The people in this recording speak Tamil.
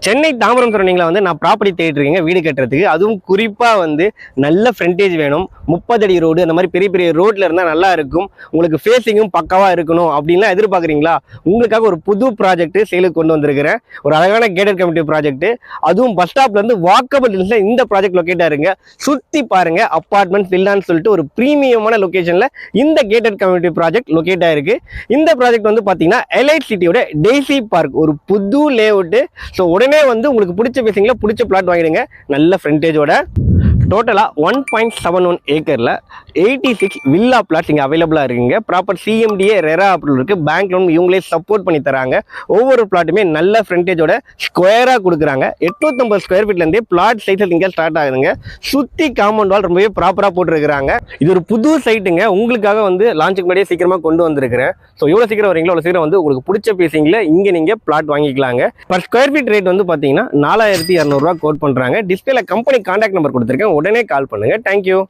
சென்னை தாம்பரம் சரௌண்டிங்கில் வந்து நான் ப்ராப்பர்ட்டி தேடிட்டு இருக்கேங்க வீடு கட்டுறதுக்கு. அதுவும் குறிப்பாக வந்து நல்ல ஃப்ரண்டேஜ் வேணும், 30 அடி ரோடு, அந்த மாதிரி பெரிய பெரிய ரோட்டில் இருந்தால் நல்லா இருக்கும், உங்களுக்கு ஃபேஸிங்கும் பக்காவாக இருக்கணும் அப்படின்லாம் எதிர்பார்க்குறீங்களா? உங்களுக்காக ஒரு புது ப்ராஜெக்ட் சேலுக்கு கொண்டு வந்திருக்கிறேன். ஒரு அழகான கேட்டட் கம்யூனிட்டி ப்ராஜெக்ட். அதுவும் பஸ் ஸ்டாப்லேருந்து வாக்கபிள் டிஸ்டன்ஸில் இந்த ப்ராஜெக்ட் லொக்கேட்டாக இருங்க. சுற்றி பாருங்க, அப்பார்ட்மெண்ட் வில்லான்னு சொல்லிட்டு ஒரு ப்ரீமியமான லொக்கேஷனில் இந்த கேட்டட் கம்யூனிட்டி ப்ராஜெக்ட் லொக்கேட் ஆயிருக்கு. இந்த ப்ராஜெக்ட் வந்து பார்த்தீங்கன்னா எலைட் சிட்டியோட டெய்ஸி பார்க், ஒரு புது லேஅவுட்டு. ஸோ உடனே வந்து உங்களுக்கு பிடிச்ச பேசிங்கில் பிடிச்ச பிளாட் வாங்கிடுங்க நல்ல ஃப்ரண்டேஜோட. டோட்டலாக 1.71 ஏக்கரில் 86 வில்லா பிளாட்ஸ் இங்கே அவைலபிளாக இருக்குங்க. ப்ராப்பர் சிஎம்டிஏ ரெரா அப்ரூவல் இருக்குது. பேங்க் லோன் இவங்களே சப்போர்ட் பண்ணி தராங்க. ஒவ்வொரு பிளாட்டுமே நல்ல ஃப்ரண்டேஜோட ஸ்கொயராக கொடுக்குறாங்க. 850 ஸ்கொயர் ஃபீட்லேருந்தே பிளாட் சைஸில் இங்கே ஸ்டார்ட் ஆகுதுங்க. சுற்றி காம்பவுண்ட் வால் ரொம்பவே ப்ராப்பராக போட்டுருக்குறாங்க. இது ஒரு புது சைட்டுங்க. உங்களுக்காக வந்து லான்ச்சுக்கு முன்னாடியே சீக்கிரமாக கொண்டு வந்திருக்கிறேன். ஸோ எவ்வளோ சீக்கிரம் வரீங்களோ அவ்வளோ சீக்கிரம் வந்து உங்களுக்கு பிடிச்ச பேசிங்கில் இங்கே நீங்கள் பிளாட் வாங்கிக்கலாங்க. பர் ஸ்கொயர் ஃபீட் ரேட் வந்து பார்த்தீங்கன்னா 4200 கோட் பண்ணுறாங்க. டிஸ்பிளேல கம்பெனி கான்டாக்ட் நம்பர் கொடுத்துருக்கேன். உடனே கால் பண்ணுங்க. தேங்க்யூ.